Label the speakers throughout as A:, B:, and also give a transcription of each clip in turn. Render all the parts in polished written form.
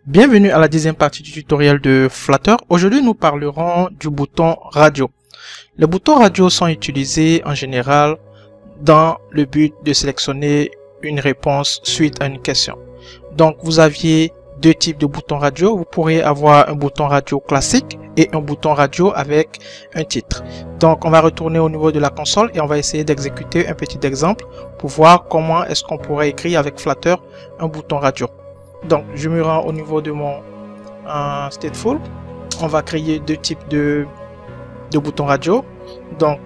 A: Bienvenue à la deuxième partie du tutoriel de Flutter. Aujourd'hui, nous parlerons du bouton radio. Les boutons radio sont utilisés en général dans le but de sélectionner une réponse suite à une question. Donc, vous aviez deux types de boutons radio. Vous pourrez avoir un bouton radio classique et un bouton radio avec un titre. Donc, on va retourner au niveau de la console et on va essayer d'exécuter un petit exemple pour voir comment est-ce qu'on pourrait écrire avec Flutter un bouton radio. Donc, je me rends au niveau de mon stateful. On va créer deux types de boutons radio. Donc,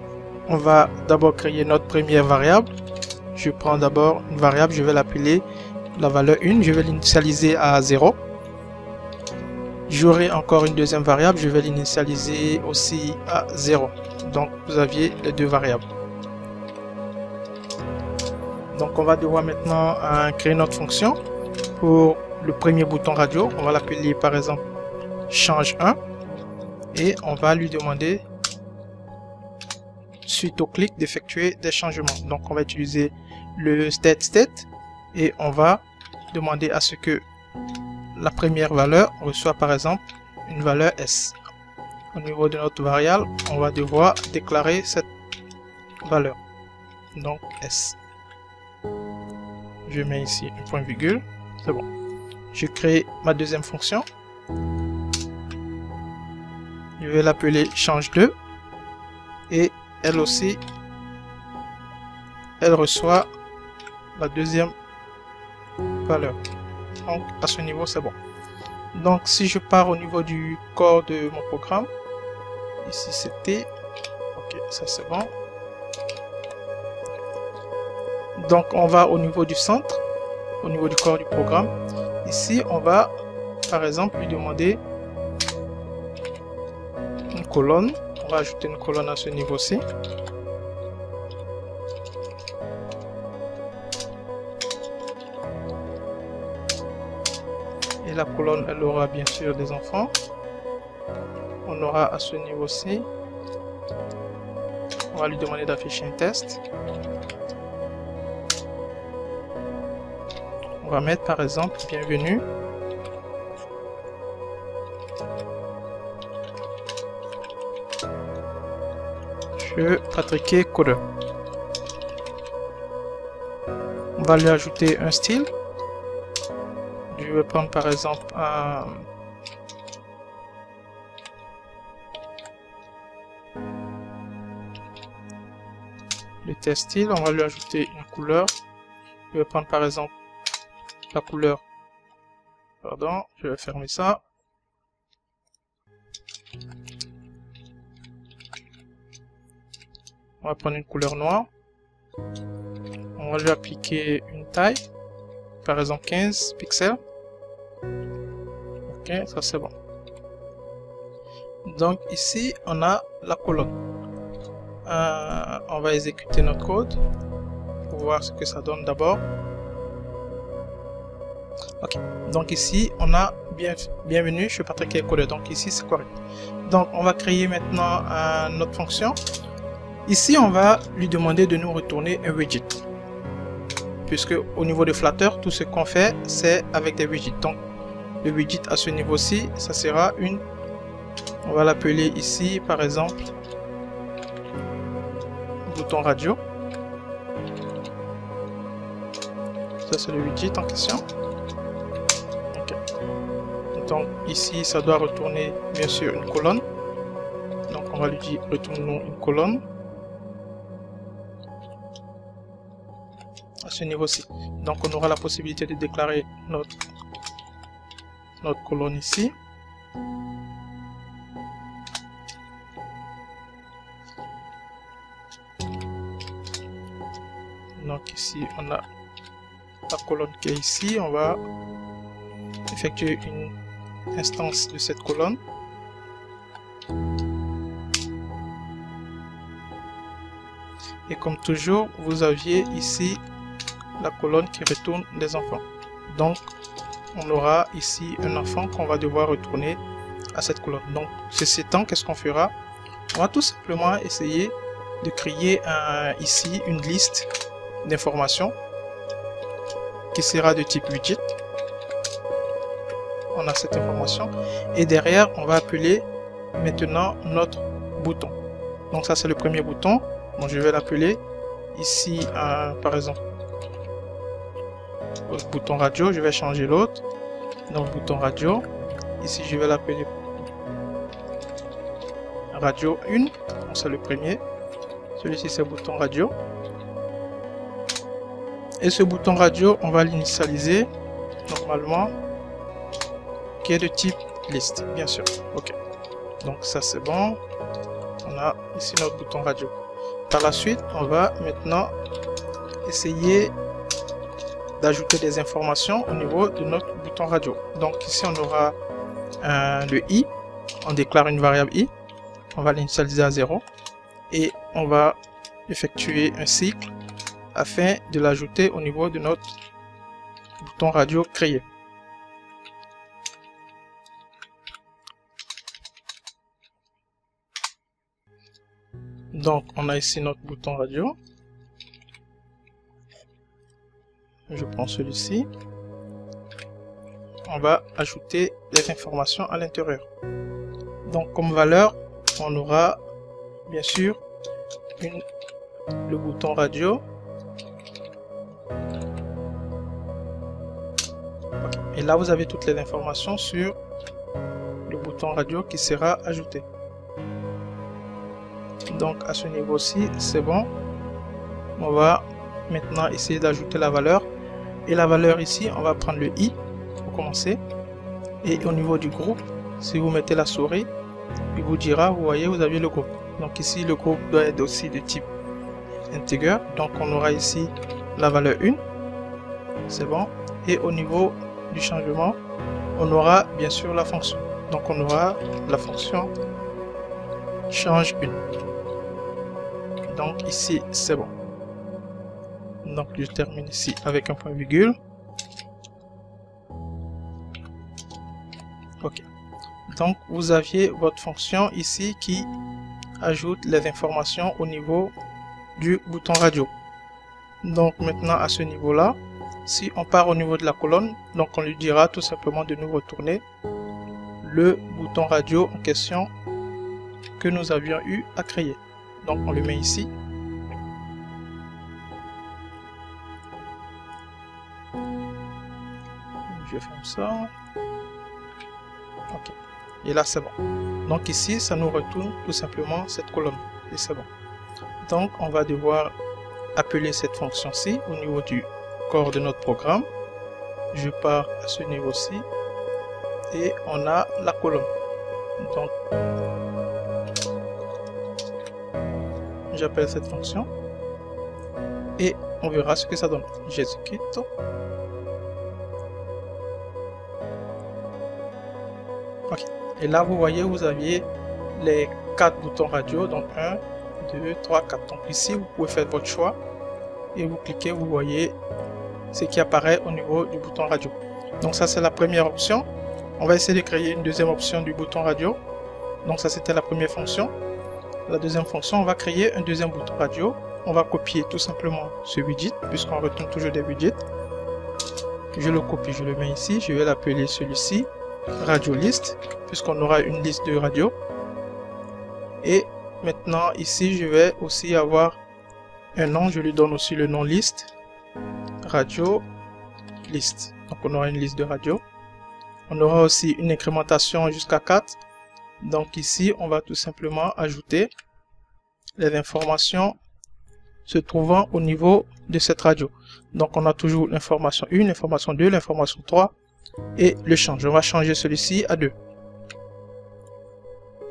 A: on va d'abord créer notre première variable. Je prends d'abord une variable, je vais l'appeler la valeur 1. Je vais l'initialiser à 0. J'aurai encore une deuxième variable, je vais l'initialiser aussi à 0. Donc, vous aviez les deux variables. Donc, on va devoir maintenant créer notre fonction. Pour le premier bouton radio, on va l'appeler par exemple change 1 et on va lui demander suite au clic d'effectuer des changements. Donc on va utiliser le state et on va demander à ce que la première valeur reçoit par exemple une valeur S. Au niveau de notre variable, on va devoir déclarer cette valeur, donc S. Je mets ici un point virgule. C'est bon. Je crée ma deuxième fonction. Je vais l'appeler change 2. Et elle aussi, elle reçoit la deuxième valeur. Donc à ce niveau, c'est bon. Donc si je pars au niveau du corps de mon programme, ici c'était, ok, ça c'est bon. Donc on va au niveau du centre. Au niveau du corps du programme, ici on va par exemple lui demander une colonne. On va ajouter une colonne à ce niveau-ci. Et la colonne, elle aura bien sûr des enfants. On aura à ce niveau-ci, on va lui demander d'afficher un test. On va mettre par exemple bienvenue. Je Patrick Codeur. On va lui ajouter un style. Je vais prendre par exemple le test style. On va lui ajouter une couleur. Je vais prendre par exemple la couleur, pardon, je vais fermer ça. On va prendre une couleur noire. On va lui appliquer une taille, par exemple 15 pixels. Ok, ça c'est bon. Donc ici, on a la colonne. On va exécuter notre code pour voir ce que ça donne d'abord. Ok, donc ici on a bienvenue, je suis Patrick Codeur, donc ici c'est correct. Donc on va créer maintenant notre fonction. Ici on va lui demander de nous retourner un widget, puisque au niveau de Flutter, tout ce qu'on fait c'est avec des widgets. Donc le widget à ce niveau-ci, ça sera une, on va l'appeler ici par exemple bouton radio. Ça c'est le widget en question. Donc ici ça doit retourner bien sûr une colonne. Donc on va lui dire retourne-nous une colonne à ce niveau-ci. Donc on aura la possibilité de déclarer notre colonne ici. Donc ici on a la colonne qui est ici. On va effectuer une instance de cette colonne. Et comme toujours, vous aviez ici la colonne qui retourne des enfants. Donc, on aura ici un enfant qu'on va devoir retourner à cette colonne. Donc, ceci étant, qu'est-ce qu'on fera? On va tout simplement essayer de créer ici une liste d'informations qui sera de type widget. on a cette information. Et derrière, on va appeler maintenant notre bouton. Donc ça, c'est le premier bouton. Bon, je vais l'appeler ici, par exemple, bouton radio. Je vais changer l'autre. Donc bouton radio. Ici, je vais l'appeler radio 1. Donc c'est le premier. Celui-ci, c'est bouton radio. Et ce bouton radio, on va l'initialiser normalement, qui est de type liste, bien sûr. Ok. Donc ça, c'est bon. On a ici notre bouton radio. Par la suite, on va maintenant essayer d'ajouter des informations au niveau de notre bouton radio. Donc ici, on aura le i. On déclare une variable i. On va l'initialiser à 0. Et on va effectuer un cycle afin de l'ajouter au niveau de notre bouton radio créé. Donc on a ici notre bouton radio. Je prends celui-ci. On va ajouter les informations à l'intérieur. Donc comme valeur, on aura bien sûr le bouton radio. Et là, vous avez toutes les informations sur le bouton radio qui sera ajouté. Donc, à ce niveau-ci, c'est bon. On va maintenant essayer d'ajouter la valeur. Et la valeur ici, on va prendre le i pour commencer. Et au niveau du groupe, si vous mettez la souris, il vous dira, vous voyez, vous avez le groupe. Donc ici, le groupe doit être aussi de type integer. Donc, on aura ici la valeur 1. C'est bon. Et au niveau du changement, on aura bien sûr la fonction. Donc on aura la fonction change 1. Donc ici c'est bon. Donc je termine ici avec un point virgule. Ok. Donc vous aviez votre fonction ici qui ajoute les informations au niveau du bouton radio. Donc maintenant à ce niveau là, si on part au niveau de la colonne, donc on lui dira tout simplement de nous retourner le bouton radio en question que nous avions eu à créer. Donc on le met ici. Je ferme ça. Ok. Et là c'est bon. Donc ici ça nous retourne tout simplement cette colonne. Et c'est bon. Donc on va devoir appeler cette fonction-ci au niveau du corps de notre programme. Je pars à ce niveau-ci et on a la colonne. Donc j'appelle cette fonction et on verra ce que ça donne. J'exécute. Ok. Et là vous voyez, vous aviez les 4 boutons radio, donc 1, 2, 3, 4. Donc ici vous pouvez faire votre choix et vous cliquez, vous voyez ce qui apparaît au niveau du bouton radio. Donc ça c'est la première option. On va essayer de créer une deuxième option du bouton radio. Donc ça c'était la première fonction. La deuxième fonction, on va créer un deuxième bouton radio. On va copier tout simplement ce widget puisqu'on retourne toujours des widgets. Je le copie, je le mets ici. Je vais l'appeler celui-ci radio list puisqu'on aura une liste de radio. Et maintenant ici je vais aussi avoir un nom. Je lui donne aussi le nom liste. Radio liste. Donc on aura une liste de radio. On aura aussi une incrémentation jusqu'à 4. Donc ici on va tout simplement ajouter les informations se trouvant au niveau de cette radio. Donc on a toujours l'information 1, l'information 2, l'information 3 et le change. On va changer celui-ci à 2.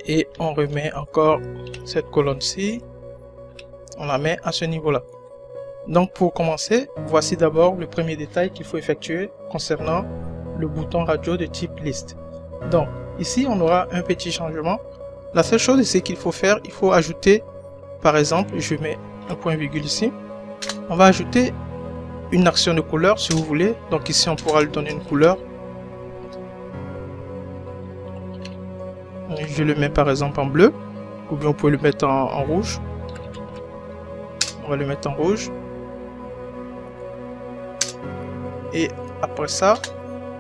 A: Et on remet encore cette colonne-ci. On la met à ce niveau-là. Donc pour commencer, voici d'abord le premier détail qu'il faut effectuer concernant le bouton radio de type liste. Donc ici on aura un petit changement. La seule chose c'est qu'il faut faire, il faut ajouter, par exemple, je mets un point virgule ici. On va ajouter une action de couleur si vous voulez. Donc ici on pourra lui donner une couleur. Je le mets par exemple en bleu, ou bien on peut le mettre en rouge. On va le mettre en rouge. Et après ça,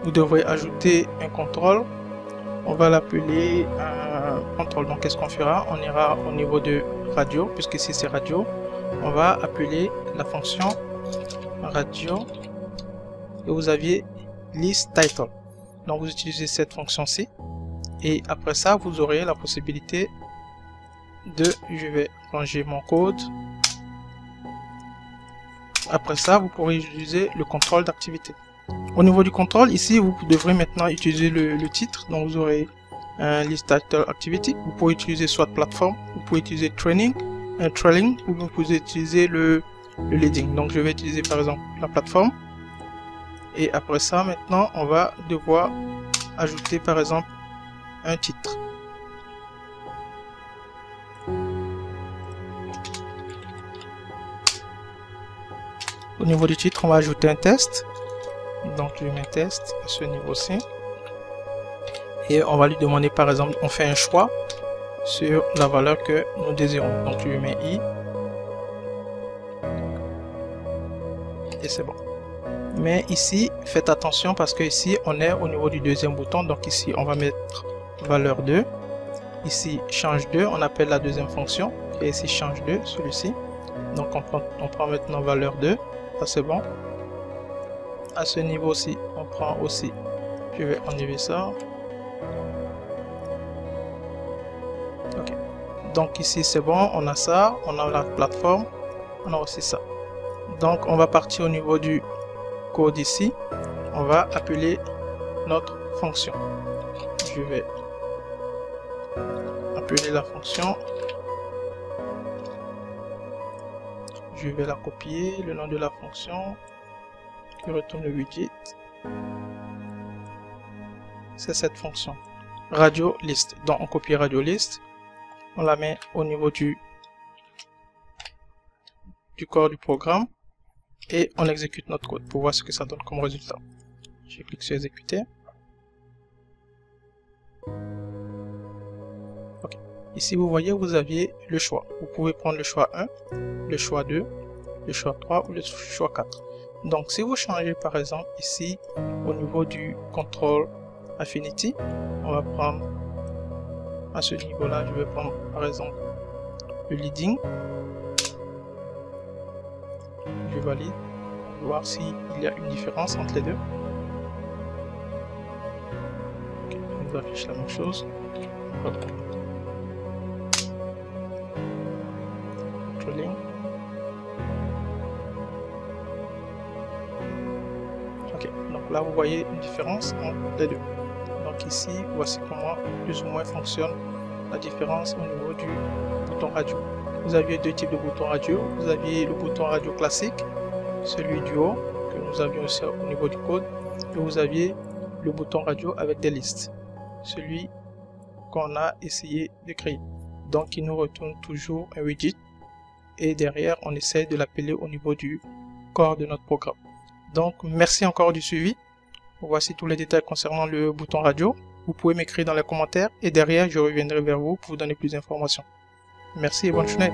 A: vous devrez ajouter un contrôle. On va l'appeler contrôle. Donc qu'est-ce qu'on fera? On ira au niveau de radio, puisque ici c'est radio. On va appeler la fonction radio et vous aviez list title. Donc vous utilisez cette fonction-ci et après ça vous aurez la possibilité de, je vais ranger mon code. Après ça vous pourrez utiliser le contrôle d'activité. Au niveau du contrôle, ici vous devrez maintenant utiliser le titre. Donc vous aurez un list title activity. Vous pouvez utiliser soit plateforme, vous pouvez utiliser trailing ou vous pouvez utiliser le leading. Donc je vais utiliser par exemple la plateforme. Et après ça, maintenant, on va devoir ajouter par exemple un titre. Au niveau du titre, on va ajouter un test. Donc je mets test à ce niveau-ci. Et on va lui demander par exemple, on fait un choix sur la valeur que nous désirons. Donc je mets i. Et c'est bon. Mais ici, faites attention parce que ici, on est au niveau du deuxième bouton. Donc ici, on va mettre valeur 2. Ici, change 2, on appelle la deuxième fonction. Et ici, change 2, celui-ci. Donc on prend maintenant valeur 2. Ça, c'est bon. À ce niveau-ci, on prend aussi. Je vais enlever ça. Ok. Donc ici, c'est bon. On a ça. On a la plateforme. On a aussi ça. Donc on va partir au niveau du code ici. On va appeler notre fonction. Je vais appeler la fonction. Je vais la copier, le nom de la fonction. Je retourne le widget. C'est cette fonction. Radio list. Donc on copie radio list. On la met au niveau du corps du programme. Et on exécute notre code pour voir ce que ça donne comme résultat. Je clique sur exécuter. Ok. Ici vous voyez, vous aviez le choix. Vous pouvez prendre le choix 1, le choix 2, le choix 3 ou le choix 4. Donc si vous changez par exemple ici au niveau du contrôle affinity, on va prendre à ce niveau là, je vais prendre par exemple le leading. Je valide, voir s'il y a une différence entre les deux. Okay, on nous affiche la même chose. Controlling. Ok, donc là vous voyez une différence entre les deux. Donc ici, voici comment plus ou moins fonctionne la différence au niveau du bouton radio. Vous aviez deux types de boutons radio. Vous aviez le bouton radio classique, celui du haut, que nous avions aussi au niveau du code. Et vous aviez le bouton radio avec des listes, celui qu'on a essayé de créer. Donc il nous retourne toujours un widget. Et derrière, on essaie de l'appeler au niveau du corps de notre programme. Donc merci encore du suivi. Voici tous les détails concernant le bouton radio. Vous pouvez m'écrire dans les commentaires et derrière, je reviendrai vers vous pour vous donner plus d'informations. Merci et bonne journée.